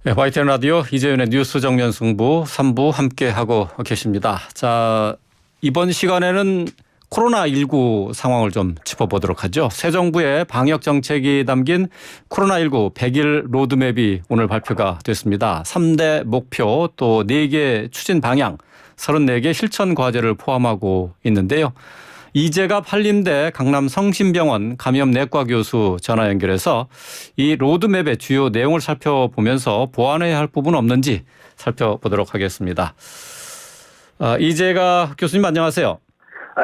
네, YTN 라디오 이재윤의 뉴스 정면 승부 3부 함께하고 계십니다. 자, 이번 시간에는 코로나19 상황을 좀 짚어보도록 하죠. 새 정부의 방역 정책이 담긴 코로나19 100일 로드맵이 오늘 발표가 됐습니다. 3대 목표 또 4개 추진 방향 34개 실천 과제를 포함하고 있는데요. 이재갑 한림대 강남 성심병원 감염내과 교수 전화 연결해서 이 로드맵의 주요 내용을 살펴보면서 보완해야 할 부분 없는지 살펴보도록 하겠습니다. 이재갑 교수님 안녕하세요.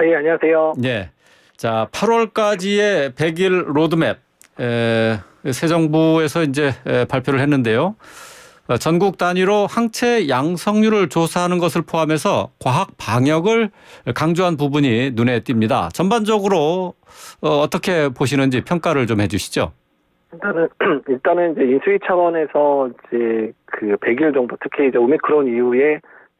예, 안녕하세요. 네. 자, 8월까지의 100일 로드맵 새 정부에서 이제 발표를 했는데요. 전국 단위로 항체 양성률을 조사하는 것을 포함해서 과학 방역을 강조한 부분이 눈에 띕니다. 전반적으로 어떻게 보시는지 평가를 좀 해주시죠. 일단은 이제 인수위 차원에서 이제 그 100일 정도 특히 이제 오미크론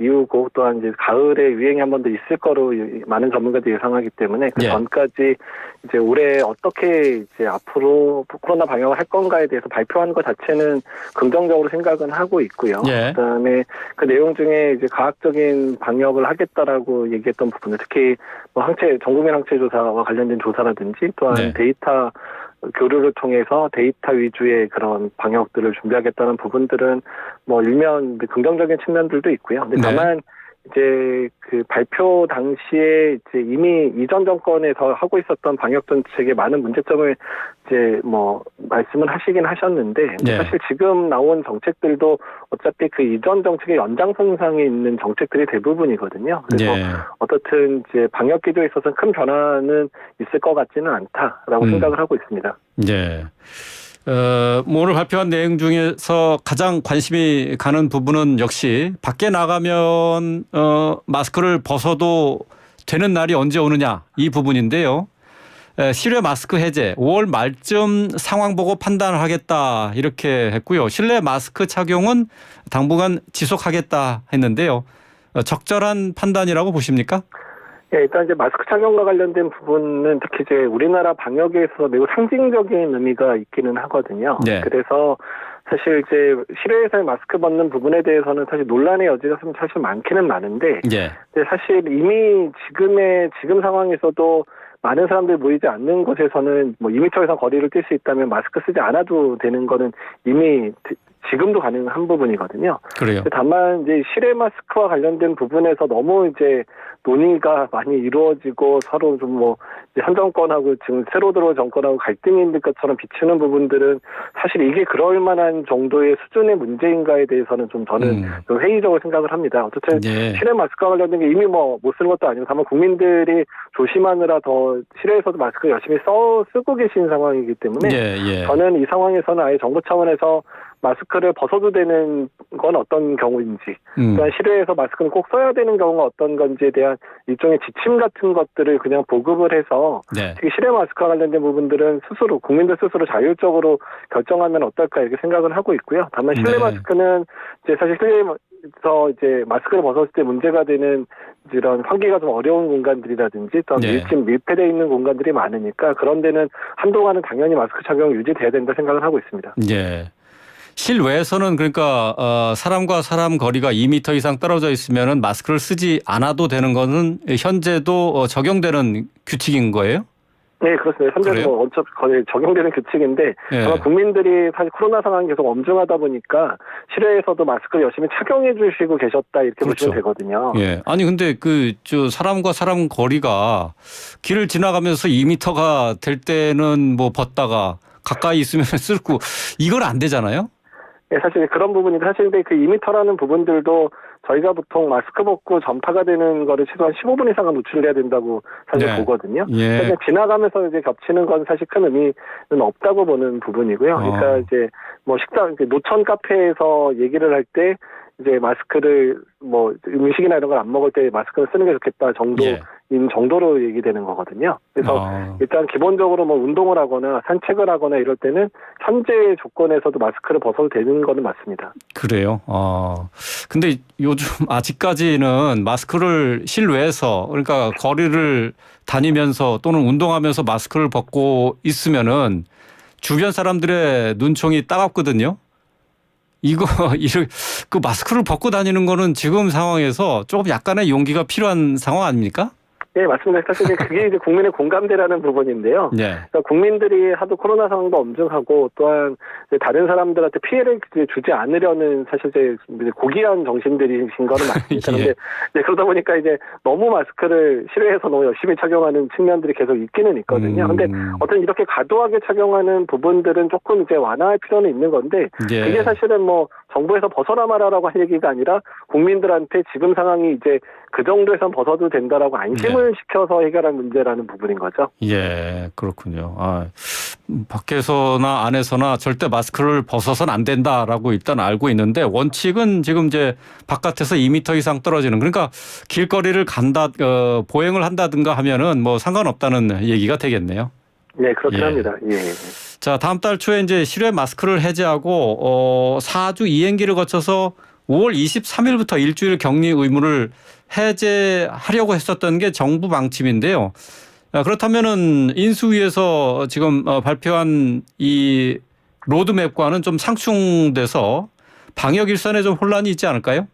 이후고 또한 이제 가을에 유행이 한 번 더 있을 거로 많은 전문가들이 예상하기 때문에 그 전까지 이제 올해 어떻게 이제 앞으로 코로나 방역을 할 건가에 대해서 발표하는 것 자체는 긍정적으로 생각은 하고 있고요. 그다음에 그 내용 중에 이제 과학적인 방역을 하겠다라고 얘기했던 부분은 특히 뭐 전국민 항체 조사와 관련된 조사라든지 또한 데이터 교류를 통해서 데이터 위주의 그런 방역들을 준비하겠다는 부분들은 뭐 일면 긍정적인 측면들도 있고요. 근데 다만 이제 그 발표 당시에 이제 이미 이전 정권에서 하고 있었던 방역 정책에 많은 문제점을 이제 뭐 말씀을 하시긴 하셨는데 사실 지금 나온 정책들도 어차피 그 이전 정책의 연장선상에 있는 정책들이 대부분이거든요. 그래서 어떻든 이제 방역 기조에 있어서 큰 변화는 있을 것 같지는 않다라고 생각을 하고 있습니다. 네. 오늘 발표한 내용 중에서 가장 관심이 가는 부분은 역시 밖에 나가면 마스크를 벗어도 되는 날이 언제 오느냐 이 부분인데요. 실외 마스크 해제 5월 말쯤 상황 보고 판단을 하겠다 이렇게 했고요. 실내 마스크 착용은 당분간 지속하겠다 했는데요. 적절한 판단이라고 보십니까? 예, 일단 이제 마스크 착용과 관련된 부분은 특히 이제 우리나라 방역에서 매우 상징적인 의미가 있기는 하거든요. 그래서 사실 이제 실외에서의 마스크 벗는 부분에 대해서는 사실 논란의 여지가 사실 많기는 많은데, 근데 사실 이미 지금 상황에서도 많은 사람들이 모이지 않는 곳에서는 뭐 2m 이상 거리를 뛸 수 있다면 마스크 쓰지 않아도 되는 거는 이미 지금도 가능한 부분이거든요. 그래요. 다만 이제 실외 마스크와 관련된 부분에서 너무 이제 논의가 많이 이루어지고 서로 좀 뭐 현 정권하고 지금 새로 들어온 정권하고 갈등이 있는 것처럼 비추는 부분들은 사실 이게 그럴 만한 정도의 수준의 문제인가에 대해서는 좀 저는 좀 회의적으로 생각을 합니다. 어쨌든 실외 마스크와 관련된 게 이미 뭐 못 쓰는 것도 아니고 다만 국민들이 조심하느라 더 실외에서도 마스크 열심히 쓰고 계신 상황이기 때문에 저는 이 상황에서는 아예 정부 차원에서 마스크를 벗어도 되는 건 어떤 경우인지, 또한 실외에서 마스크는 꼭 써야 되는 경우가 어떤 건지에 대한 일종의 지침 같은 것들을 그냥 보급을 해서 특히 실외 마스크와 관련된 부분들은 국민들 스스로 자율적으로 결정하면 어떨까 이렇게 생각을 하고 있고요. 다만 실내 마스크는 이제 사실 실내에서 이제 마스크를 벗었을 때 문제가 되는 이런 환기가 좀 어려운 공간들이라든지 또 밀폐되어 있는 공간들이 많으니까 그런 데는 한동안은 당연히 마스크 착용 유지돼야 된다 생각을 하고 있습니다. 실외에서는 그러니까 사람과 사람 거리가 2m 이상 떨어져 있으면 마스크를 쓰지 않아도 되는 것은 현재도 적용되는 규칙인 거예요? 네, 그렇습니다. 현재도 뭐 거의 적용되는 규칙인데 아마 국민들이 사실 코로나 상황이 계속 엄중하다 보니까 실외에서도 마스크를 열심히 착용해 주시고 계셨다 이렇게 보시면 되거든요. 아니 근데 사람과 사람 거리가 길을 지나가면서 2m가 될 때는 뭐 벗다가 가까이 있으면 쓰고 이건 안 되잖아요? 사실 그런 부분이 사실 그 2m라는 부분들도 저희가 보통 마스크 벗고 전파가 되는 거를 최소한 15분 이상은 노출해야 된다고 사실 보거든요. 그래서 지나가면서 이제 겹치는 건 사실 큰 의미는 없다고 보는 부분이고요. 그러니까 이제 뭐 노천 카페에서 얘기를 할 때 이제 마스크를 뭐 음식이나 이런 걸 안 먹을 때 마스크를 쓰는 게 좋겠다 정도로 얘기되는 거거든요. 그래서 일단 기본적으로 뭐 운동을 하거나 산책을 하거나 이럴 때는 현재 조건에서도 마스크를 벗어도 되는 거는 맞습니다. 그래요? 근데 요즘 아직까지는 마스크를 실외에서 그러니까 거리를 다니면서 또는 운동하면서 마스크를 벗고 있으면은 주변 사람들의 눈총이 따갑거든요. 이거 그 마스크를 벗고 다니는 거는 지금 상황에서 조금 약간의 용기가 필요한 상황 아닙니까? 네, 맞습니다. 사실 그게 이제 국민의 공감대라는 부분인데요. 네. 그러니까 국민들이 하도 코로나 상황도 엄중하고 또한 이제 다른 사람들한테 피해를 이제 주지 않으려는 사실 이제 고귀한 정신들이신 거는 맞습니다. 예. 그런데 이제 그러다 보니까 이제 너무 마스크를 싫어해서 너무 열심히 착용하는 측면들이 계속 있기는 있거든요. 근데 어떤 이렇게 과도하게 착용하는 부분들은 조금 이제 완화할 필요는 있는 건데 예. 그게 사실은 뭐 정부에서 벗어나 말하라고 할 얘기가 아니라 국민들한테 지금 상황이 이제 그 정도에선 벗어도 된다라고 안심을 시켜서 해결할 문제라는 부분인 거죠. 예, 그렇군요. 밖에서나 안에서나 절대 마스크를 벗어서는 안 된다라고 일단 알고 있는데 원칙은 지금 이제 바깥에서 2m 이상 떨어지는 그러니까 길거리를 보행을 한다든가 하면은 뭐 상관없다는 얘기가 되겠네요. 네, 그렇긴 예. 합니다. 예. 자, 다음 달 초에 이제 실외 마스크를 해제하고 4주 이행기를 거쳐서 5월 23일부터 일주일 격리 의무를 해제하려고 했었던 게 정부 방침인데요. 그렇다면은 인수위에서 지금 발표한 이 로드맵과는 좀 상충돼서 방역 일선에 좀 혼란이 있지 않을까요?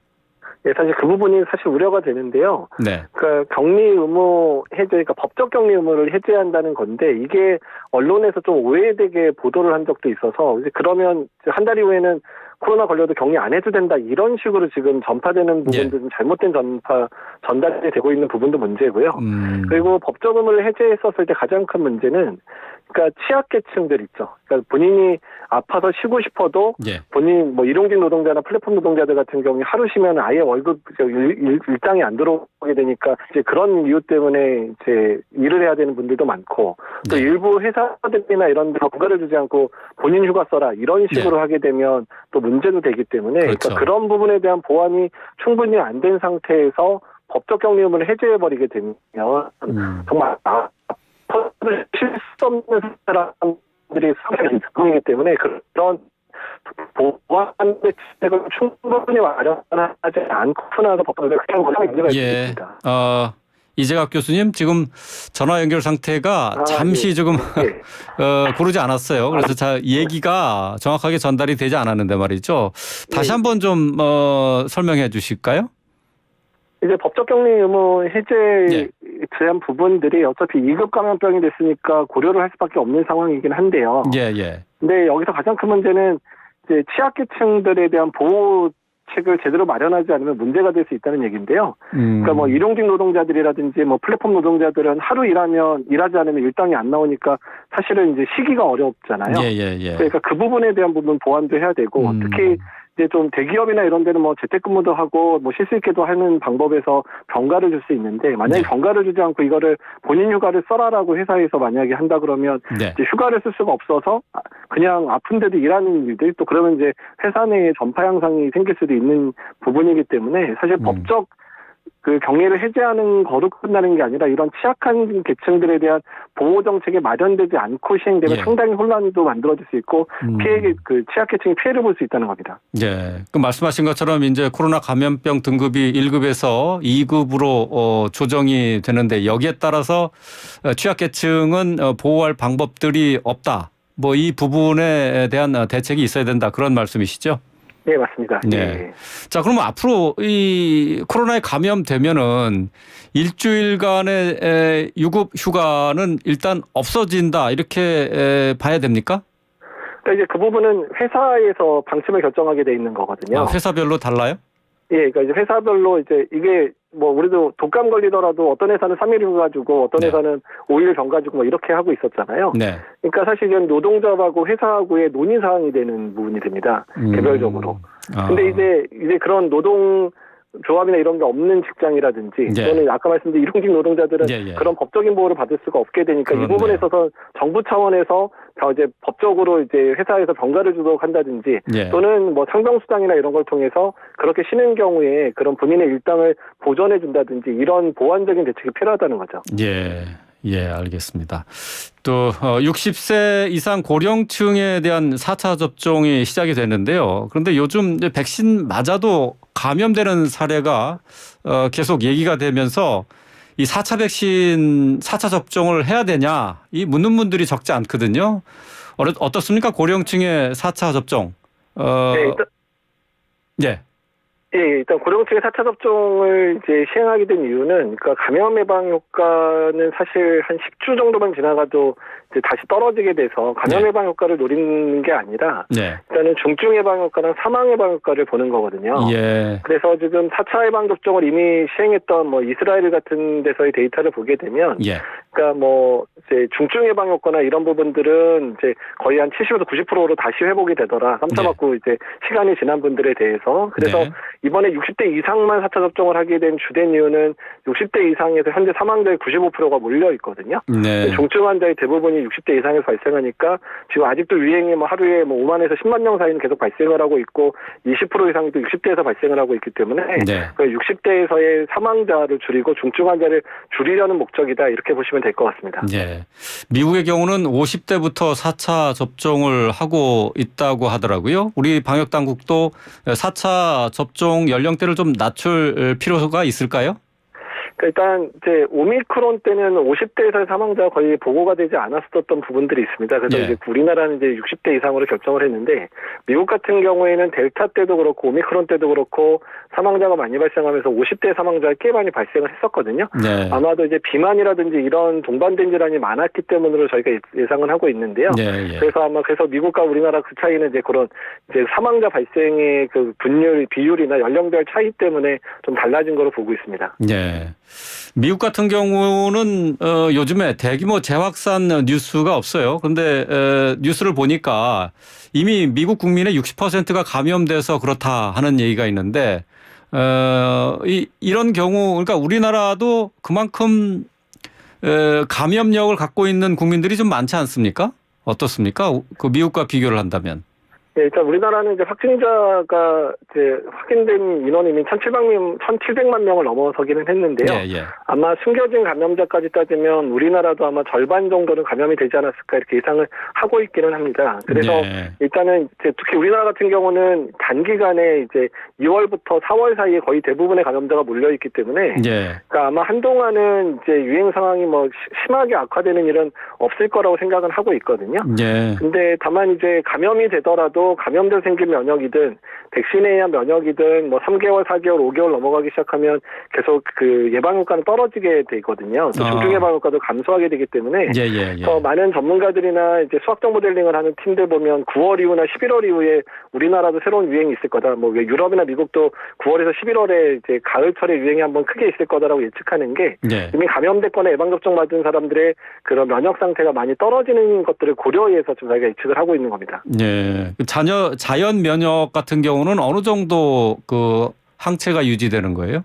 예, 사실 그 부분이 사실 우려가 되는데요. 네. 그러니까 격리 의무 해제, 그러니까 법적 격리 의무를 해제한다는 건데 이게 언론에서 좀 오해되게 보도를 한 적도 있어서 이제 그러면 한 달 이후에는 코로나 걸려도 격리 안 해도 된다 이런 식으로 지금 전파되는 부분도 좀 잘못된 전달이 되고 있는 부분도 문제고요. 그리고 법적 의무를 해제했었을 때 가장 큰 문제는 그러니까 취약계층들 있죠. 그러니까 본인이 아파서 쉬고 싶어도 예. 본인 뭐 일용직 노동자나 플랫폼 노동자들 같은 경우에 하루 쉬면 아예 월급 일당이 안 들어오게 되니까 이제 그런 이유 때문에 이제 일을 해야 되는 분들도 많고 또 네. 일부 회사들이나 이런 데 뭔가를 주지 않고 본인 휴가 써라 이런 식으로 하게 되면 또 문제도 되기 때문에 그렇죠. 그러니까 그런 부분에 대한 보완이 충분히 안 된 상태에서 법적 격리 의무를 해제해버리게 되면 정말 쉴 수 없는 사람들이 상당히 있기 때문에 그런 보완 대책을 충분히 마련하지 않고 나서 법을 그냥 고상이 문제가 있습니다. 이재갑 교수님 지금 전화 연결 상태가 잠시 조금 고르지 않았어요. 그래서 얘기가 정확하게 전달이 되지 않았는데 말이죠. 다시 한번 좀 설명해 주실까요? 이제 법적 격리 의무 해제에 대한 부분들이 어차피 2급 감염병이 됐으니까 고려를 할 수밖에 없는 상황이긴 한데요. 예. 근데 여기서 가장 큰 문제는 이제 취약계층들에 대한 보호책을 제대로 마련하지 않으면 문제가 될 수 있다는 얘기인데요. 그러니까 뭐 일용직 노동자들이라든지 뭐 플랫폼 노동자들은 하루 일하지 않으면 일당이 안 나오니까 사실은 이제 쉬기가 어렵잖아요. 예. 그러니까 그 부분에 대한 부분 보완도 해야 되고 특히 이제 좀 대기업이나 이런 데는 뭐 재택근무도 하고 뭐 쉴 수 있게도 하는 방법에서 병가를 줄 수 있는데 만약에 병가를 주지 않고 이거를 본인 휴가를 써라라고 회사에서 만약에 한다 그러면 이제 휴가를 쓸 수가 없어서 그냥 아픈데도 일하는 일들 또 그러면 이제 회사 내에 전파 양상이 생길 수도 있는 부분이기 때문에 사실 법적 그 격리를 해제하는 거로 끝나는 게 아니라 이런 취약한 계층들에 대한 보호 정책이 마련되지 않고 시행되면 상당히 혼란도 만들어질 수 있고 그 취약계층이 피해를 볼 수 있다는 겁니다. 예. 그 말씀하신 것처럼 이제 코로나 감염병 등급이 1급에서 2급으로 조정이 되는데 여기에 따라서 취약계층은 보호할 방법들이 없다. 뭐 이 부분에 대한 대책이 있어야 된다. 그런 말씀이시죠? 네, 맞습니다. 네. 자, 그러면 앞으로 이 코로나에 감염되면은 일주일간의 유급 휴가는 일단 없어진다 이렇게 봐야 됩니까? 그러니까 이제 그 부분은 회사에서 방침을 결정하게 돼 있는 거거든요. 회사별로 달라요? 예, 그러니까 이제 회사별로 이제 이게 뭐 우리도 독감 걸리더라도 어떤 회사는 3일 휴가 주고 어떤 회사는 5일 병가 주고 뭐 이렇게 하고 있었잖아요. 네. 그러니까 사실 이건 노동자하고 회사하고의 논의 사항이 되는 부분이 됩니다. 개별적으로. 근데 이제 그런 노동 조합이나 이런 게 없는 직장이라든지 또는 아까 말씀드린 일용직 노동자들은 그런 법적인 보호를 받을 수가 없게 되니까 이 부분에 있어서 정부 차원에서 이제 법적으로 이제 회사에서 병가를 주도록 한다든지 또는 뭐 상병수당이나 이런 걸 통해서 그렇게 쉬는 경우에 그런 본인의 일당을 보전해 준다든지 이런 보완적인 대책이 필요하다는 거죠. 예, 알겠습니다. 또 60세 이상 고령층에 대한 4차 접종이 시작이 됐는데요. 그런데 요즘 이제 백신 맞아도 감염되는 사례가 계속 얘기가 되면서 이 4차 접종을 해야 되냐 이 묻는 분들이 적지 않거든요. 어떻습니까? 고령층의 4차 접종. 네, 예. 예, 일단 고령층의 4차 접종을 이제 시행하게 된 이유는, 그러니까 감염 예방 효과는 사실 한 10주 정도만 지나가도 이제 다시 떨어지게 돼서 감염 네. 예방 효과를 노리는 게 아니라 네. 일단은 중증 예방 효과랑 사망 예방 효과를 보는 거거든요. 예. 그래서 지금 4차 예방 접종을 이미 시행했던 뭐 이스라엘 같은 데서의 데이터를 보게 되면, 예. 그러니까 뭐 이제 중증 예방 효과나 이런 부분들은 이제 거의 한 70에서 90%로 다시 회복이 되더라. 3차 네. 맞고 이제 시간이 지난 분들에 대해서. 그래서 네. 이번에 60대 이상만 4차 접종을 하게 된 주된 이유는 60대 이상에서 현재 사망자의 95%가 몰려 있거든요. 네. 중증 환자의 대부분이 60대 이상에서 발생하니까 지금 아직도 유행이 뭐 하루에 뭐 5만에서 10만 명 사이는 계속 발생을 하고 있고 20% 이상이 또 60대에서 발생을 하고 있기 때문에 네. 60대에서의 사망자를 줄이고 중증 환자를 줄이려는 목적이다, 이렇게 보시면 될 것 같습니다. 네. 미국의 경우는 50대부터 4차 접종을 하고 있다고 하더라고요. 우리 방역 당국도 4차 접종 연령대를 좀 낮출 필요가 있을까요? 일단 이제 오미크론 때는 50대에서의 사망자가 거의 보고가 되지 않았었던 부분들이 있습니다. 그래서 예. 이제 우리나라는 이제 60대 이상으로 결정을 했는데, 미국 같은 경우에는 델타 때도 그렇고 오미크론 때도 그렇고 사망자가 많이 발생하면서 50대 사망자가 꽤 많이 발생을 했었거든요. 네. 아마도 이제 비만이라든지 이런 동반된 질환이 많았기 때문으로 저희가 예상은 하고 있는데요. 네. 예. 그래서 미국과 우리나라 그 차이는 이제 그런 이제 사망자 발생의 그 비율이나 연령별 차이 때문에 좀 달라진 거로 보고 있습니다. 네. 미국 같은 경우는 요즘에 대규모 재확산 뉴스가 없어요. 그런데 뉴스를 보니까 이미 미국 국민의 60%가 감염돼서 그렇다 하는 얘기가 있는데 이런 경우, 그러니까 우리나라도 그만큼 감염력을 갖고 있는 국민들이 좀 많지 않습니까? 어떻습니까? 그 미국과 비교를 한다면. 네, 일단 우리나라는 이제 확진자가 이제 확인된 인원이 이미 1,700만 명을 넘어서기는 했는데요. 예, 예. 아마 숨겨진 감염자까지 따지면 우리나라도 아마 절반 정도는 감염이 되지 않았을까, 이렇게 예상을 하고 있기는 합니다. 그래서 네. 일단은 이제 특히 우리나라 같은 경우는 단기간에 이제 2월부터 4월 사이에 거의 대부분의 감염자가 몰려 있기 때문에, 예. 그러니까 아마 한동안은 이제 유행 상황이 뭐 심하게 악화되는 일은 없을 거라고 생각은 하고 있거든요. 예. 근데 다만 이제 감염이 되더라도 감염돼서 생긴 면역이든 백신에 의한 면역이든 뭐 3개월, 4개월, 5개월 넘어가기 시작하면 계속 그 예방 효과는 떨어지게 되거든요. 또 중증 예방 효과도 감소하게 되기 때문에 예, 예, 예. 더 많은 전문가들이나 이제 수학적 모델링을 하는 팀들 보면 9월 이후나 11월 이후에 우리나라도 새로운 유행이 있을 거다. 뭐 유럽이나 미국도 9월에서 11월에 이제 가을철에 유행이 한번 크게 있을 거다라고 예측하는 게, 예. 이미 감염됐거나 예방접종 맞은 사람들의 그런 면역 상태가 많이 떨어지는 것들을 고려해서 좀 저희가 예측을 하고 있는 겁니다. 예. 자연 면역 같은 경우는 어느 정도 그 항체가 유지되는 거예요?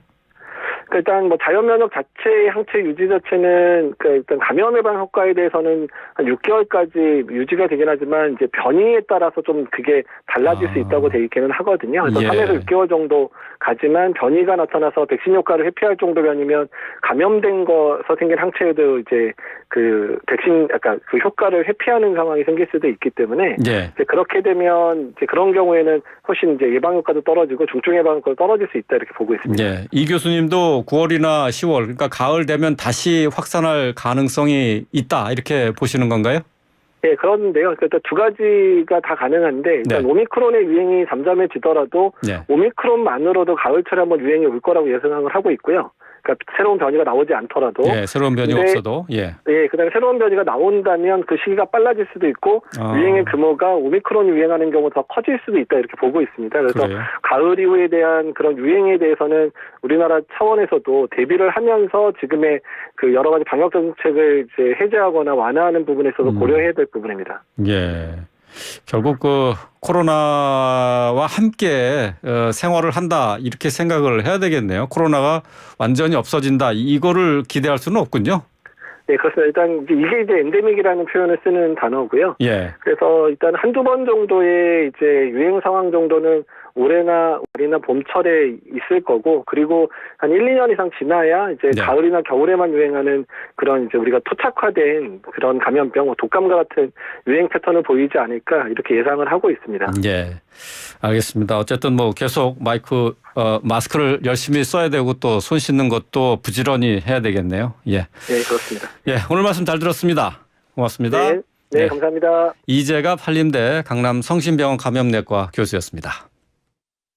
일단 뭐 자연 면역 자체의 항체 유지 자체는 일단 감염 예방 효과에 대해서는 한 6개월까지 유지가 되긴 하지만 이제 변이에 따라서 좀 그게 달라질 수 있다고 돼 있기는 하거든요. 그래서 예. 3에서 6개월 정도 가지만 변이가 나타나서 백신 효과를 회피할 정도 변이면 감염된 거서 생긴 항체에도 이제 그 백신 약간 그 효과를 회피하는 상황이 생길 수도 있기 때문에 예. 이제 그렇게 되면 이제 그런 경우에는 훨씬 이제 예방 효과도 떨어지고 중증 예방 효과도 떨어질 수 있다, 이렇게 보고 있습니다. 예. 이 교수님도 9월이나 10월, 그러니까 가을 되면 다시 확산할 가능성이 있다, 이렇게 보시는 건가요? 네, 그런데요. 그러니까 두 가지가 다 가능한데, 일단 네. 오미크론의 유행이 잠잠해지더라도 네. 오미크론만으로도 가을철에 한번 유행이 올 거라고 예상을 하고 있고요. 그러니까 새로운 변이가 나오지 않더라도. 예, 새로운 변이 근데 없어도. 예. 네, 그다음에 새로운 변이가 나온다면 그 시기가 빨라질 수도 있고 유행의 규모가 오미크론이 유행하는 경우 더 커질 수도 있다, 이렇게 보고 있습니다. 그래서 그래요? 가을 이후에 대한 그런 유행에 대해서는 우리나라 차원에서도 대비를 하면서 지금의 그 여러 가지 방역 정책을 이제 해제하거나 완화하는 부분에 있어서 고려해야 될 부분입니다. 예. 결국 그 코로나와 함께 생활을 한다, 이렇게 생각을 해야 되겠네요. 코로나가 완전히 없어진다, 이거를 기대할 수는 없군요. 네, 그렇습니다. 일단 이게 이제 엔데믹이라는 표현을 쓰는 단어고요. 예. 그래서 일단 한두 번 정도의 이제 유행 상황 정도는 올해나 봄철에 있을 거고, 그리고 한 1, 2년 이상 지나야 이제 네. 가을이나 겨울에만 유행하는 그런 이제 우리가 토착화된 그런 감염병, 독감과 같은 유행 패턴을 보이지 않을까, 이렇게 예상을 하고 있습니다. 예. 알겠습니다. 어쨌든 뭐 계속 마스크를 열심히 써야 되고 또 손 씻는 것도 부지런히 해야 되겠네요. 예. 네, 그렇습니다. 예. 오늘 말씀 잘 들었습니다. 고맙습니다. 네, 감사합니다. 이재갑 한림대 강남 성심병원 감염내과 교수였습니다.